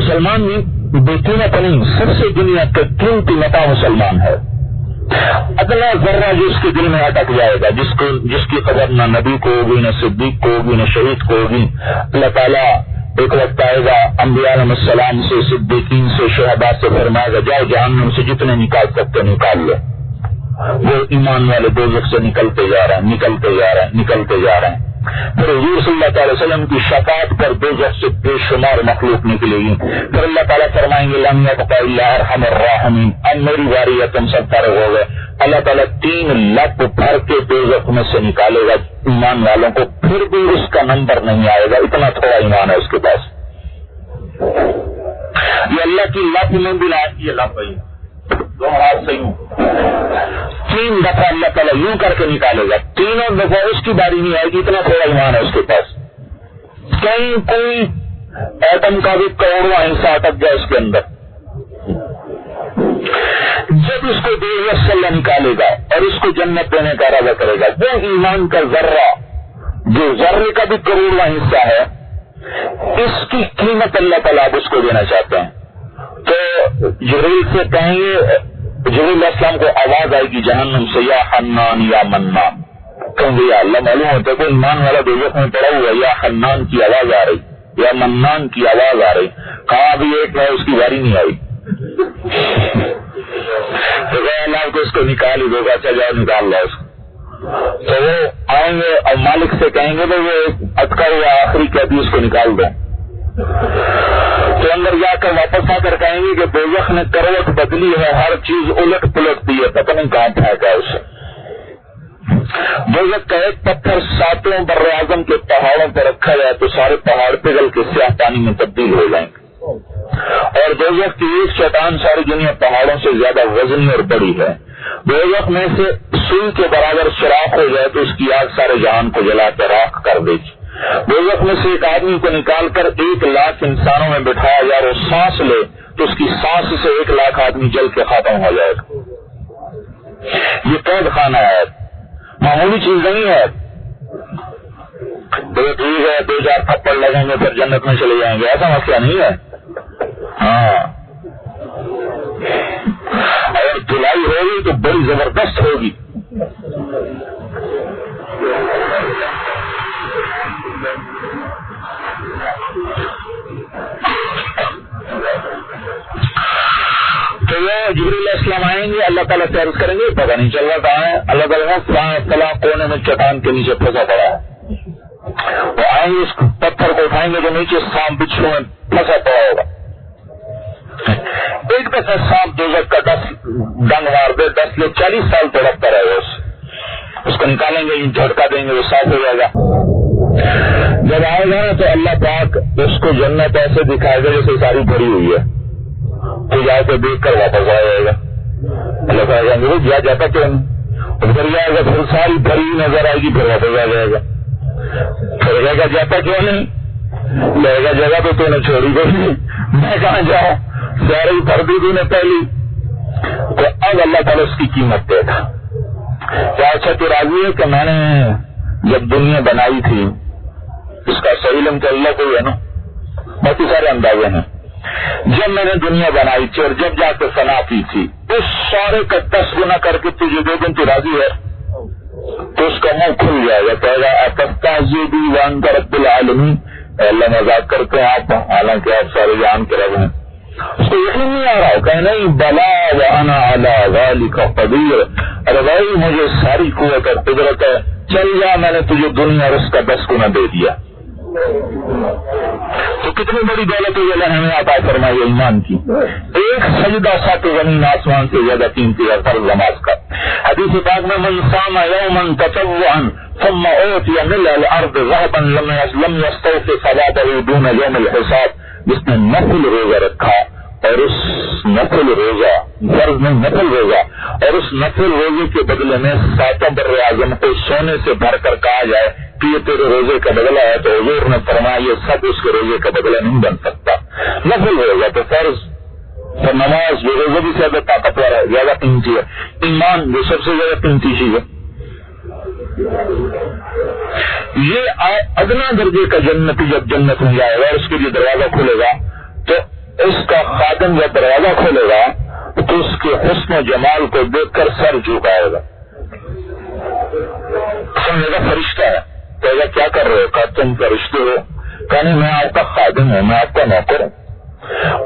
مسلمان میں بےقیمت نہیں، سب سے دنیا کا قیمتی متاع مسلمان ہے. ادنا ذرہ جو اس کے دل میں اٹک جائے گا، جس کی قدر نہ نبی کو ہوگی، نہ صدیق کو ہوگی، نہ شہید کو ہوگی، اللہ تعالیٰ ایک وقت آئے گا انبیاء علیہ السلام سے، صدیقین سے، شہداء سے فرمائے گا جاؤ جہنم سے جتنے نکال سکتے نکال لو. وہ ایمان والے دوزخ سے نکلتے جا رہے ہیں، نکلتے جا رہے ہیں، نکلتے جا رہے ہیں. پھر حضور صلی اللہ تعالی وسلم کی شفاعت پر دوزخ سے بے شمار مخلوق نکلے گی. پھر اللہ تعالیٰ فرمائیں گے لم یبق الا ارحم الراحمین، اب میری باری ہے، تم سب فارغ ہو گئے. اللہ تعالیٰ 3 لک بھر کے دوزخ میں سے نکالے گا ایمان والوں کو، پھر بھی اس کا نمبر نہیں آئے گا، اتنا تھوڑا ایمان ہے اس کے پاس. یہ اللہ کی لپ میں بھی یہ لپ ہے، دو ہاتھ سے یوں 3 دفعہ اللہ تعالیٰ یوں کر کے نکالے گا، 3 دفعہ اس کی باری نہیں آئے گی، اتنا تھوڑا ایمان ہے اس کے پاس. کہیں کوئی ایٹم کا بھی کروڑواں حصہ اٹک جائے اس کے اندر. جب اس کو دوزخ سے اللہ نکالے گا اور اس کو جنت دینے کا ارادہ کرے گا، وہ ایمان کا ذرہ جو ذرے کا بھی کروڑواں حصہ ہے، اس کی قیمت اللہ تعالیٰ اب اس کو دینا چاہتے ہیں. تو جبریل سے کہیں گے، جبریل علیہ السلام کو آواز آئے گی جہنم سے یا حنان یا منان. کہیں گے یا اللہ معلوم ہوتا ہے کوئی ایمان والا دوزخ میں پڑا ہوا، یا حنان کی آواز آ رہی یا منان کی آواز آ رہی. کہاں بھی ایک ہے اس کی باری نہیں آئی. تو اللہ کو اس کو نکال ہی دے گا، اچھا جاؤ نکال لو اس کو. تو وہ آئیں گے اور مالک سے کہیں گے تو وہ اٹکا ہوا آخری قیدی اس کو نکال دو. تو اندر جا کر واپس آ کر کہیں گے کہ دوزخ نے کروٹ بدلی ہے، ہر چیز الٹ پلٹ دی ہے، پتہ نہیں کہاں پھینکا اسے. دوزخ کا ایک پتھر 7 بر اعظم کے پہاڑوں پر رکھا جائے تو سارے پہاڑ پگھل کے سیاہ پانی میں تبدیل ہو جائیں گے. اور دوزخ کی ایک چٹان ساری دنیا پہاڑوں سے زیادہ وزنی اور بڑی ہے. دوزخ میں سے سوئی کے برابر سوراخ ہو جائے تو اس کی آگ سارے جہان کو جلا کے راکھ کر دے گی. دوزخ میں سے ایک آدمی کو نکال کر 1 لاکھ انسانوں میں بٹھایا جائے اور سانس لے تو اس کی سانس سے 1 لاکھ آدمی جل کے ختم ہو جائے گا. یہ قید خانہ ہے، معمولی چیز نہیں ہے. تو ٹھیک ہے 2-4 تھپڑ لگیں گے پھر جنت میں چلے جائیں گے، ایسا مسئلہ نہیں ہے. ہاں، اگر دھلائی ہوگی تو بڑی زبردست ہوگی. تو وہ جبریل علیہ السلام آئیں گے، اللہ تعالیٰ سے عرض کریں گے پتہ نہیں چل رہا کہاں ہے. اللہ تعالیٰ فلاں کونے میں چٹان کے نیچے پھنسا پڑا ہے. وہ آئیں گے، اس پتھر کو اٹھائیں گے جو نیچے سانپ بچھو میں پھنسا پڑا ہوگا. ایک دفعہ سانپ دوزخ کا 10 ڈنگ مار دے 10 سے 40 سال تڑپتا رہے گا. اس کو نکالیں گے، جھٹکا دیں گے، وہ صاف ہو جائے گا. جب آئے گا نا تو اللہ پاک اس کو جنت ایسے دکھائے گا جیسے ساری بھری ہوئی ہے. تو جا کے دیکھ کر واپس آ جائے گا. اللہ کہا جائیں گے جا جاتا کیوں نہیں، ادھر جائے گا پھر ساری بھری نظر آئے گی، پھر واپس آ جائے گا. پھر کہے گا جاتا کیوں نہیں، لے گا جگہ تو نے چھوڑی گئی، میں کہاں جاؤں، ساری بھر دی تھی نے پہلی. تو اب اللہ تعالیٰ اس کی قیمت دے گا. کیا اچھا تو راضی ہے کہ میں نے جب دنیا بنائی تھی، اس کا صحیح علم تو اللہ کو ہی ہے نا، باقی سارے اندازے ہیں. جب میں نے دنیا بنائی تھی اور جب جا کے فنا کی تھی، اس سارے کا 10 گنا کر کے تجھے دے دوں تو راضی ہے. تو اس کا منہ کھل جائے گا، کہے گا اتستعجبی وانت رب العالمین، اللہ مذاق کرتے ہیں آپ، حالانکہ آپ سارے جہان کے رب ہیں. اس کو یقین نہیں آ رہا، کہ نہیں بلا وانا علی ذلک قدیر، ارے بھائی مجھے ساری قوت اور قدرت ہے، چل جا میں نے تجھے دنیا اور اس کا 10 گنا دے دیا. تو کتنی بڑی دولت ہے اللہ نے ہمیں عطا فرمائی ایمان کی. ایک سجدہ 7 زمین آسمان سے زیادہ قیمتی ہے فرض نماز کا. حدیث پاک میں من صام یوما تطوعا ثم اوتی ملء الارض ذهبا لم يستوفي ثوابه دون يوم الحساب، جس نے نفل روزہ رکھا اور اس نفل روزہ، فرض میں نفل روزہ، اور اس نفل روزے کے بدلے میں 7 بر اعظم کو سونے سے بھر کر کہا جائے کہ یہ تیرے روزے کا بدلہ ہے، تو حضور نے فرمایا یہ سب اس کے روزے کا بدلہ نہیں بن سکتا. نفل روزہ تو فرض، تو نماز جو روزے بھی زیادہ طاقتور ہے، زیادہ قیمتی ہے. ایمان جو سب سے زیادہ قیمتی چیز ہے. یہ ادنا درجے کا جنتی جب جنت میں جائے گا اور اس کے لیے دروازہ کھلے گا تو اس کا خادم جب دروازہ کھولے گا تو اس کے حسن و جمال کو دیکھ کر سر جھکائے گا، سمجھے گا فرشتہ ہے، کہے گا کیا کر رہے ہو؟ کہا تم فرشتے ہو؟ کہنے میں آپ کا خادم ہوں، میں آپ کا نوکر ہوں۔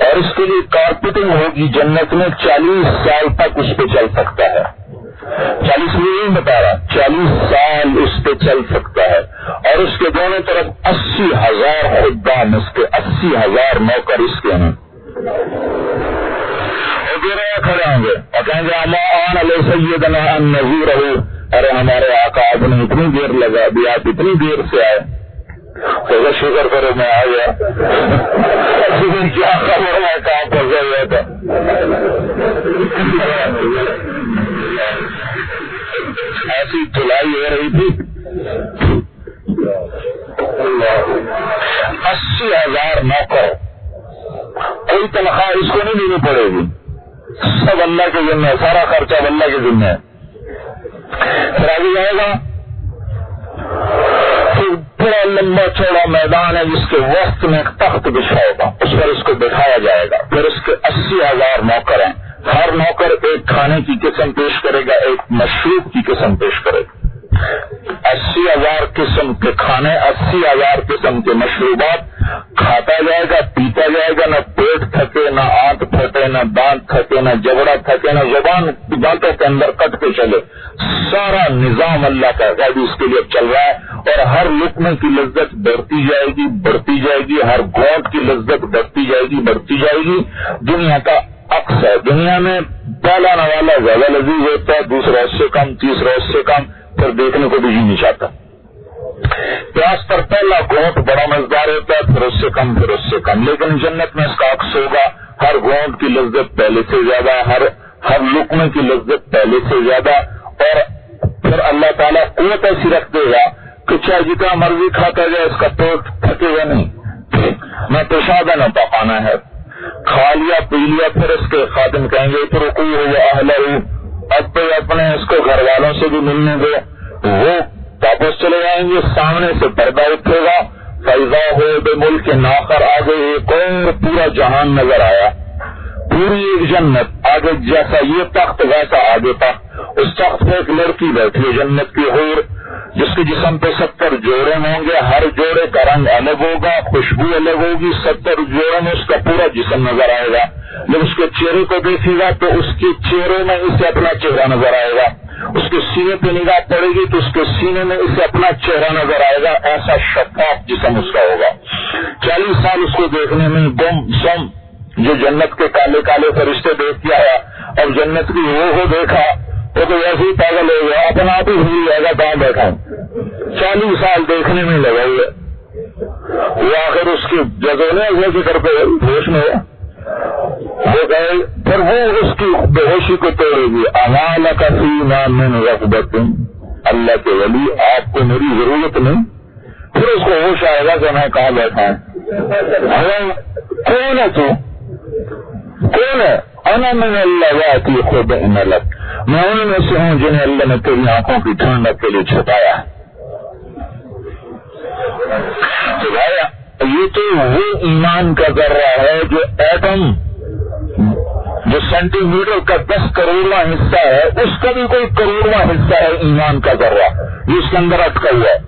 اور اس کے لیے کارپیٹنگ ہوگی جنت میں، 40 سال تک اس پہ چل سکتا ہے، 40 نہیں بتا رہا، 40 سال اس پہ چل سکتا ہے۔ اور اس کے دونوں طرف 80,000 خدام، اس کے 80,000 نوکر اس کے ہیں، کھڑے ہوں گے اور کہیں گے امان علیہ سیدنا ان نذیر ہو، ارے ہمارے آقا آپ نے اتنی دیر لگا دی، آپ اتنی دیر سے آئے، تو شکر کرو میں آ گیا، کیا خبر ہے کہاں پھنسا ہوا تھا۔ ایسی دھلائی ہو رہی تھی، 80,000 نوکر، کوئی تنخواہ اس کو نہیں دینی پڑے گی، سب اللہ کے ذمہ ہے، سارا خرچہ اللہ کے ذمہ ہے۔ پھر آگے جائے گا، پھر بڑا لمبا چوڑا میدان ہے جس کے وسط میں ایک تخت بچھا ہوگا، اس پر اس کو بٹھایا جائے گا۔ پھر اس کے 80,000 نوکر ہیں، ہر نوکر ایک کھانے کی قسم پیش کرے گا، ایک مشروب کی قسم پیش کرے گا۔ 80,000 قسم کے کھانے، 80,000 قسم کے مشروبات کھاتا جائے گا، پیتا جائے گا، نہ پیٹ تھکے، نہ آنت پھٹے، نہ دانت تھکے، نہ جبڑا تھکے، نہ زبان دانتوں کے اندر کٹ کے چلے۔ سارا نظام اللہ کا غیبی اس کے لیے چل رہا ہے، اور ہر لقمے کی لذت بڑھتی جائے گی، بڑھتی جائے گی، ہر گھونٹ کی لذت بڑھتی جائے گی، بڑھتی جائے گی۔ دنیا کا عکس ہے، دنیا میں پہلانے والا زیادہ لذیذ ہوتا ہے، دوسرا اس سے کم، تیسرا اس سے کم، پھر دیکھنے کو بھی جی نہیں چاہتا۔ پیاس پر پہلا گھونٹ بڑا مزیدار ہوتا ہے، پھر اس سے کم، پھر اس سے کم، لیکن جنت میں اس کا عکس ہوگا، ہر گھونٹ کی لذت پہلے سے زیادہ، ہر لقمے کی لذت پہلے سے زیادہ۔ اور پھر اللہ تعالیٰ قوت ایسی رکھ دے گا کہ چاہے جتنا مرضی کھاتا جائے اس کا پیٹ تھکے گا نہیں، نہ پیشاب ہے نہ پخانا ہے، کھا لیا پی لیا۔ پھر اس کے خادم کہیں گے پھر رکوع ہو اہلہ، اب تو اپنے اس کو گھر والوں سے بھی ملنے دو، وہ واپس چلے جائیں گے، سامنے سے پردہ اٹھے گا، فیضا ہو بے ملک ناخر، آگے ایک اور پورا جہان نظر آیا، پوری ایک جنت، آگے جیسا یہ تخت ویسا آگے تخت۔ اس تخت پہ ایک لڑکی بیٹھی ہے جنت کی حور، جس کے جسم پہ 70 جوڑے ہوں گے، ہر جوڑے کا رنگ الگ ہوگا، خوشبو الگ ہوگی، 70 جوڑوں میں اس کا پورا جسم نظر آئے گا۔ جب اس کے چہرے کو دیکھے گا تو اس کے چہرے میں اسے اپنا چہرہ نظر آئے گا، اس کے سینے پہ نگاہ پڑے گی تو اس کے سینے میں اسے اپنا چہرہ نظر آئے گا، ایسا شفاف جسم اس کا ہوگا۔ 40 سال اس کو دیکھنے میں گم سم، جو جنت کے کالے کالے فرشتے دیکھ کے آیا، اب جنت کی وہ دیکھا وہ تو ویسے ہی پاگل ہو گیا، اپنا آپ ہی بھول جائے گا کہاں بیٹھا ہوں، 40 سال دیکھنے میں لگا ہوا۔ وہ آخر اس کی جگہ نے ذکر پہ ہوش میں وہ گئے، پھر وہ اس کی بے ہوشی کو توڑے گی۔ اعمال کا فینا من رغبت، اللہ کے ولی آپ کو میری ضرورت نہیں۔ پھر اس کو ہوش آئے گا کہ میں کہاں بیٹھا ہوں، کون ہے تو، کون ہے؟ انا من اللہ واتی خود انلک، میں ان میں سے ہوں جنہیں اللہ نے تیری آنکھوں کی ٹھنڈک کے لیے چھپایا۔ تو بھائی یہ تو وہ ایمان کا ذرہ ہے جو ایٹم، جو سینٹی میٹر کا 10 کروڑواں حصہ ہے، اس کا بھی کوئی کروڑواں حصہ ہے ایمان کا ذرہ، جو اس کے اندر اٹکا ہوا ہے۔